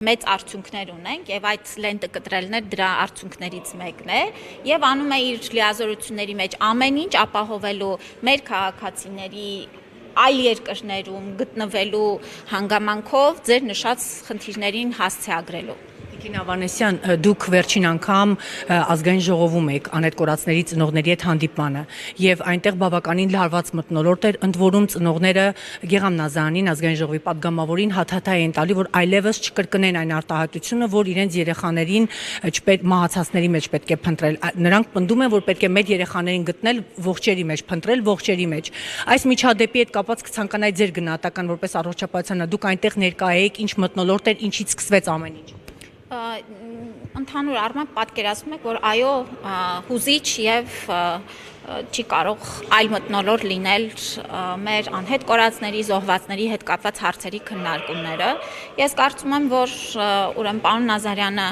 Մեծ արդյունքներ ունենք եւ այդ լենտը կտրելն է դրա արդյունքներից մեկն է եւ անում է իր լիազորությունների մեջ ամեն ինչ ապահովելու մեր քաղաքացիների այլ երկրներում գտնվելու հանգամանքով ձեր նշած խնդիրներին հասցեագրելու Տիկին Ավանեսյան, դուք վերջին անգամ ազգային ժողովում եք անհետ կորածների ծնողների հետ հանդիպմանը եւ այնտեղ բավականին լարված մթնոլորտ էր, ընդ որում ծնողները Գեգամ Նազարյանին ազգային ժողովի պատգամավորին հաթաթայ են տալի, որ այլևս չկրկնեն այն արտահայտությունը, որ իրենց երեխաներին մահացածների մեջ պետք է փնտրել։ Նրանք պնդում են, որ պետք է մեր երեխաներին գտնել ողջերի մեջ, փնտրել ողջերի մեջ։ Այս միջադեպի հետ կապված կցանկանայի ձեր գնահատական որպես առողջապահության, դուք այնտեղ ներկա եք, ինչ մթնոլորտ էր, ինչից սկսվեց ամեն ինչ։ Ընդհանուր առմամբ պատկերացնում եք, որ այո, հուզիչ եւ չի կարող այլ մթնոլորտ լինել մեր անհետ կորածների, զոհվածների հետ կապված հարցերի քննարկումները։ Ես կարծում եմ, որ ուրեմն պարոն Նազարյանը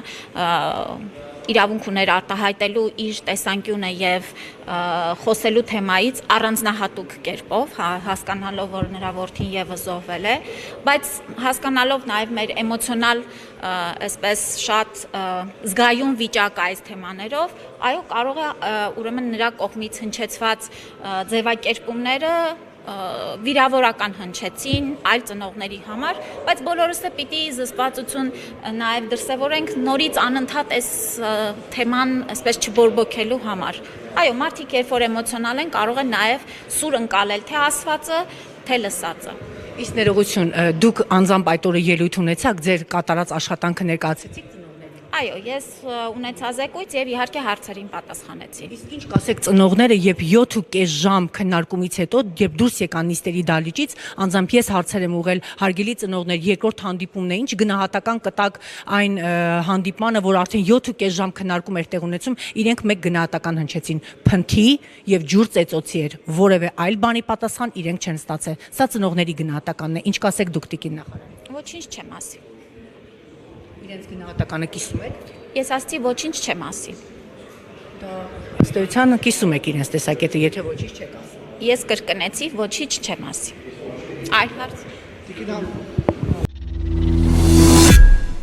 իրավունք ուներ արտահայտելու իր տեսանկյունը եւ խոսելու թեմայից առանձնահատուկ կերպով, հասկանալով, որ նրա որդին եւս զոհվել է, բայց հասկանալով նաեւ մեր էմոցիոնալ այսպես շատ զգայուն վիճակը այս թեմաներով, այո, կարող է ուրեմն նրա կողմից հնչեցված ձևակերպումները վիրավորական հնչեցին այլ ծնողների համար, բայց բոլորս է պիտի զսպվածություն նաև դրսևորենք նորից անընդհատ այս թեման այսպես չբորբոքելու համար։ Այո, մարդիկ երբ որ էմոցիոնալ են, կարող են նաև սուր ընկալել թե ասվածը, թե լսածը։ Իսկ ներողություն, դուք անձամբ այդ օրը ելույթ ունեցաք, ձեր կատարած աշխատանքը ներկայացրեցիք Այո, ես ունեցա զեկույց եւ իհարկե հարցերին պատասխանեցի։ Իսկ ինչ կասեք ծնողները, երբ 7.5 ժամ քննարկումից հետո, երբ դուրս եկան նիստերի դահլիճից, անձամբ ես հարցեր եմ ուղղել հարգելի ծնողներ, երկրորդ հանդիպումն է, ինչ գնահատական կտակ այն հանդիպմանը, որ արդեն 7.5 ժամ քննարկում էր տեղ ունեցում, իրենք մեկ գնահատական հնչեցին՝ փնթի եւ ջուր ծեծոցի էր, որևէ այլ բանի պատասխան իրենք չեն ստացել։ Սա ծնողների գնահատականն է։ Ինչ կասեք դուք տիկին նախարար։ Ոչինչ չեմ ասի։ Իրենց գնահատականը կիսում եք։ Ես ասացի ոչինչ չեմ ասի։ Դա ըստ էության կիսում եք իրենց տեսակետը, եթե ոչինչ չեք ասի։ Ես կրկնեցի ոչինչ չեմ ասի։ Այլ հարց։